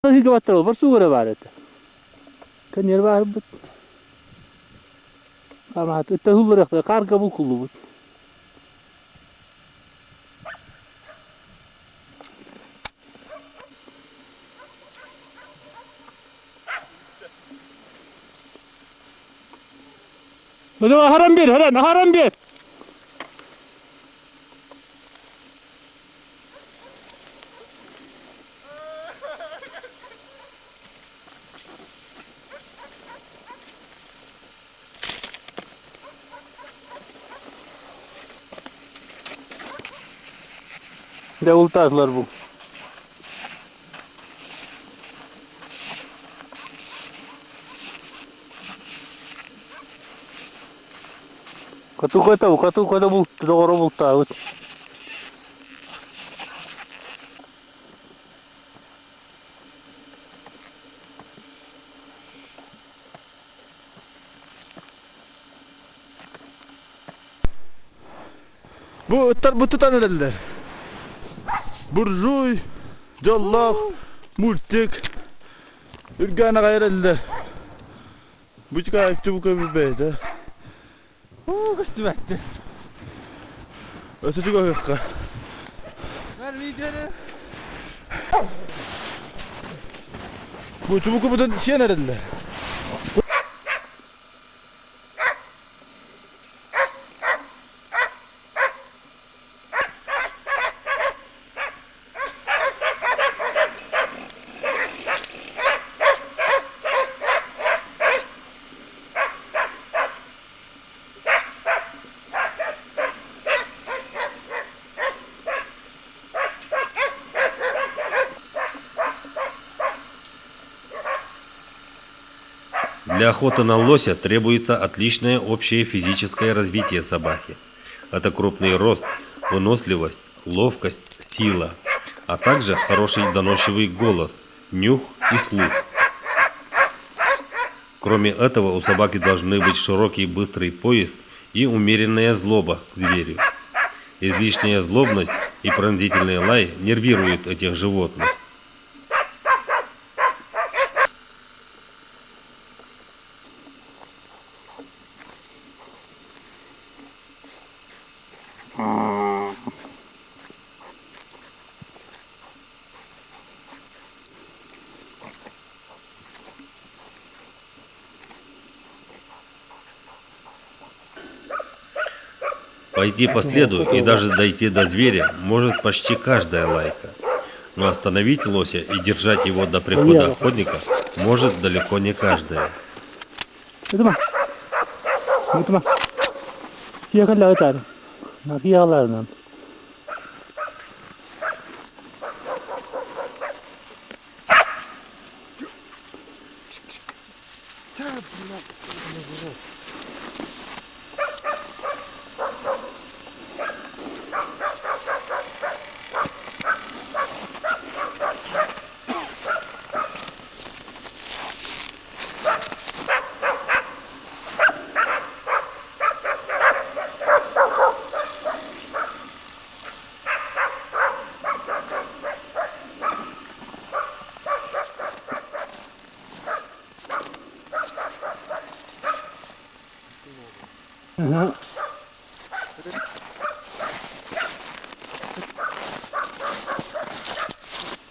Ақтан хиге баттыр бар су көре бар еді. Көнер бар бұд. Қамат, өтті хулыр еқті, қарға бұл құлы бұд. Бұды харам бер, харам бер. De ultazlar bu. Katı bu doğru bulta. Bu tutan ederler. Burjuy, Jallak, Multik, Ürgana gayreller. Bu çıkar ekti bu kömür beyde. Kıstı bekti. Ötücük o hıkkı. Ver videonu. Bu çubuk kömürden şey nerediler? Для охоты на лося требуется отличное общее физическое развитие собаки. Это крупный рост, выносливость, ловкость, сила, а также хороший доносчивый голос, нюх и слух. Кроме этого, у собаки должны быть широкий быстрый пояс и умеренная злоба к зверю. Излишняя злобность и пронзительный лай нервируют этих животных. Пойти по следу и даже дойти до зверя может почти каждая лайка. Но остановить лося и держать его до прихода охотника может далеко не каждая.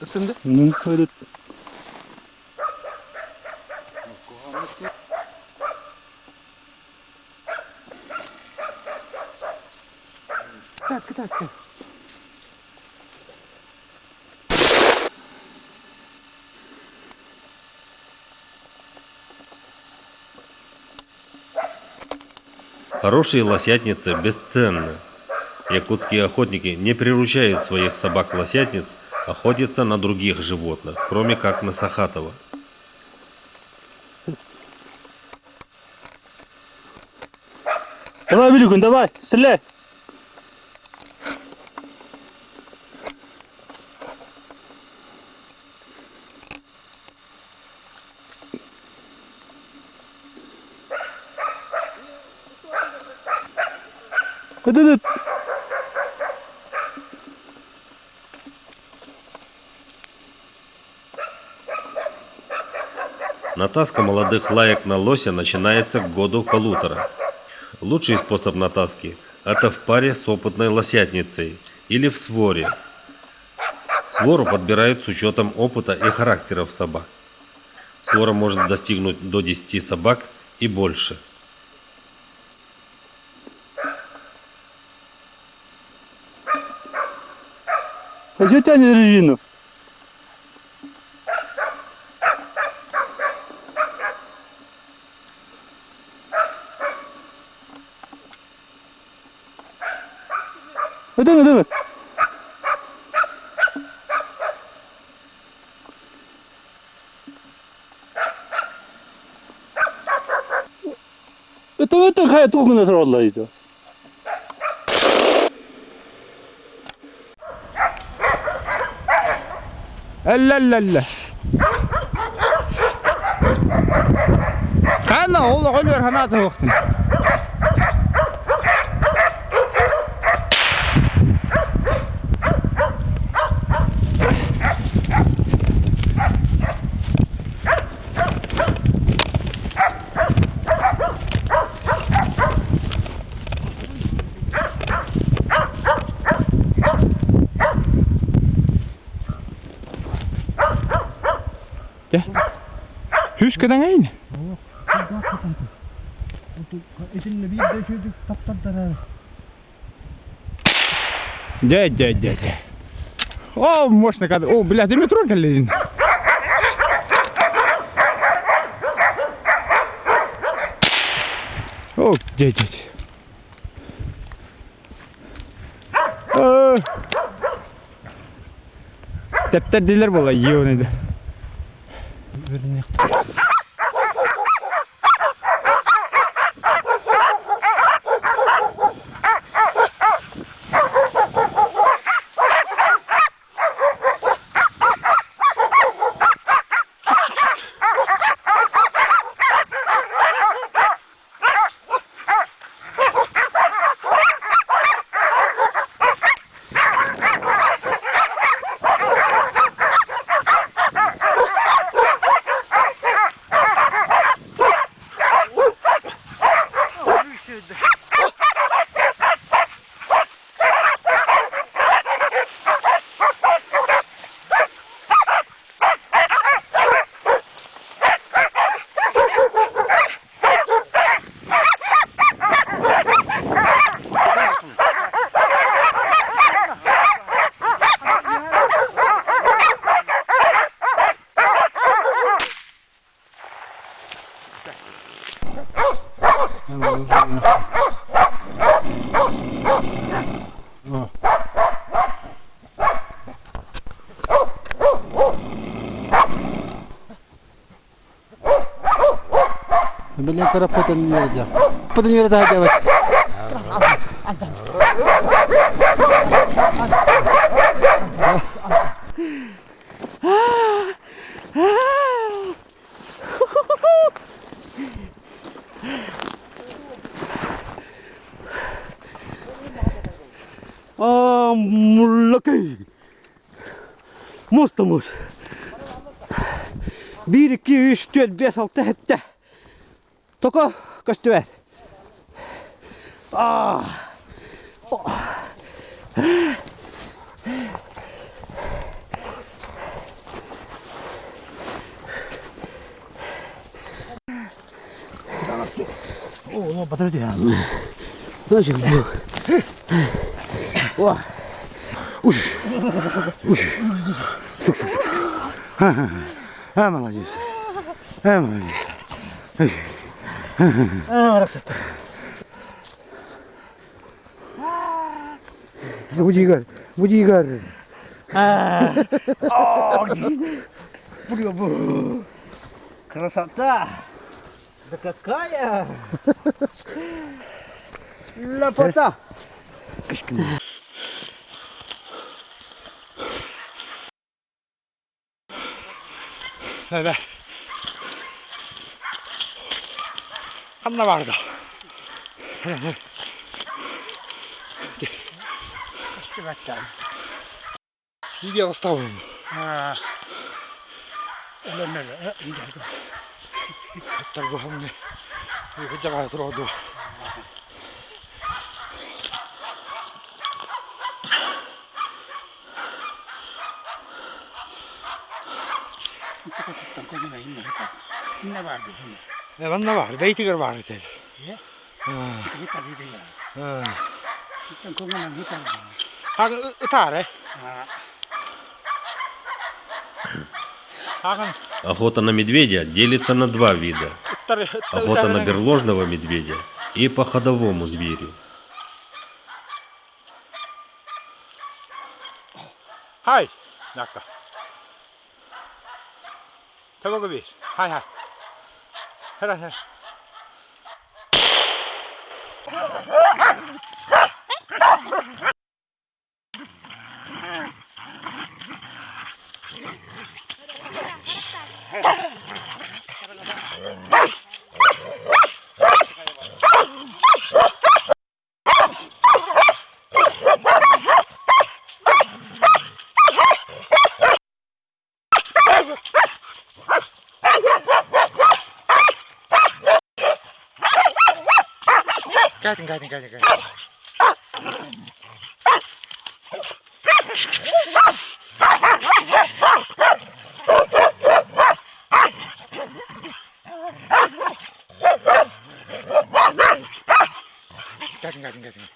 Isındı. Öyle. Tak. Хорошие лосятницы бесценны. Якутские охотники не приручают своих собак-лосятниц охотиться на других животных, кроме как на Сахатова. Давай, Великун, давай, стреляй! Иди. Натаска молодых лаек на лося начинается к году-полутора. Лучший способ натаски – это в паре с опытной лосятницей или в своре. Свору подбирают с учетом опыта и характеров собак. Свора может достигнуть до 10 собак и больше. А что тянет резину? Вот. Это хай туго насрала это. Әлләлләллә. Қана, ол олар ханаты вақтын. Hüs kadang ayın. Да. О, можно когда. О, блядь, ты метро коллеги. О, дядь. Тәптәр дилер була, йеуын иде. Bilang keraputan ni aja. Putan ni dah aja. Mulaki. Mustamus. 1, 2, 3, 4, 5, 6, 7. Toko, kas työt? Lupa terus ya. Masih belum. Wah. Ush. Suk. Молодец. Красота. Буди Игорь. Красота. Да какая? Лапота. Да. Hamna vardı. Video оставим. 달고 하면 이 자가 들어도 네, 맞나 봐. 레이팅을 말할 때. 예? Охота на медведя делится на два вида. Охота на берложного медведя и по ходовому зверю. 하이, 낙가. 대박이. 하이 하이. 해라 해라. 가진.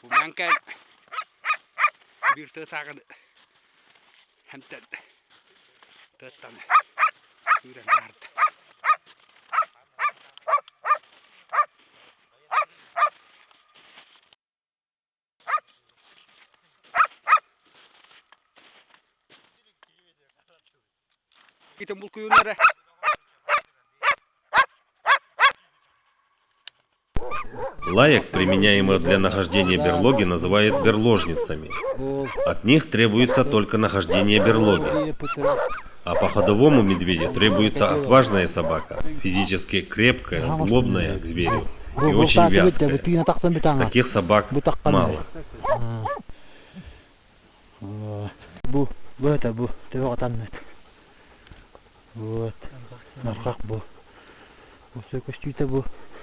Bumiangkat bir tertakan hamtat tertam sudah dart kita mulkuyunlara Лаек, применяемых для нахождения берлоги, называют берложницами. От них требуется только нахождение берлоги. А по ходовому медведю требуется отважная собака, физически крепкая, злобная к зверю и очень вязкая. Таких собак мало.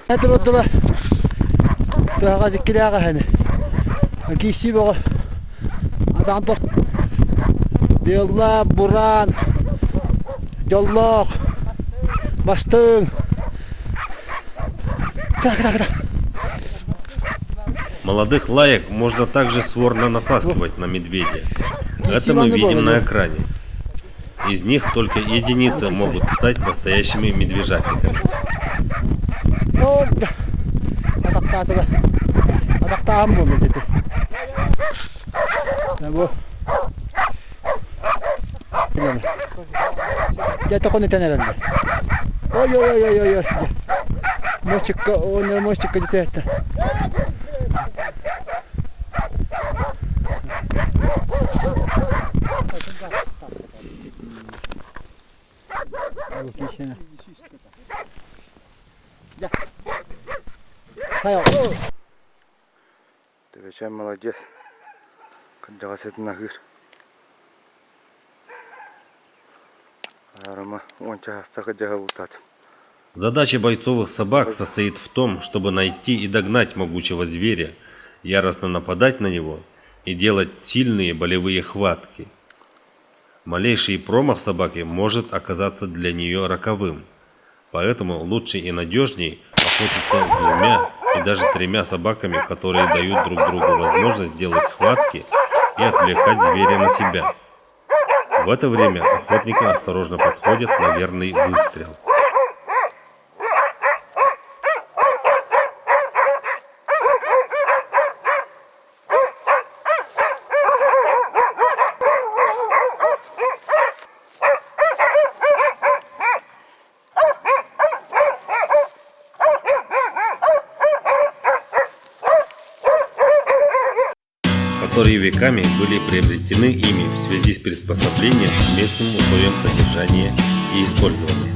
Это вот два. Да, ради киляга хане. Киси бо. Аданто. Белла, буран. Жоллок. Бастың. Так. Молодых лаек можно также сворно натаскивать на медведя. Это мы видим на экране. Из них только единицы могут стать настоящими медвежатниками. Adaktahan mo dito. Nabo. Dito ko nito na lang. Oy. Мостик, он мостик где-то. Лукищина. Да. Ты вечер молодец. Когда это нагыр. Арама, он часто ходил утат. Задача бойцовых собак состоит в том, чтобы найти и догнать могучего зверя, яростно нападать на него и делать сильные болевые хватки. Малейший промах собаки может оказаться для нее роковым, поэтому лучше и надежней охотиться двумя и даже тремя собаками, которые дают друг другу возможность делать хватки и отвлекать зверя на себя. В это время охотники осторожно подходят на верный выстрел. Которые веками были приобретены ими в связи с приспособлением к местным условиям содержания и использования.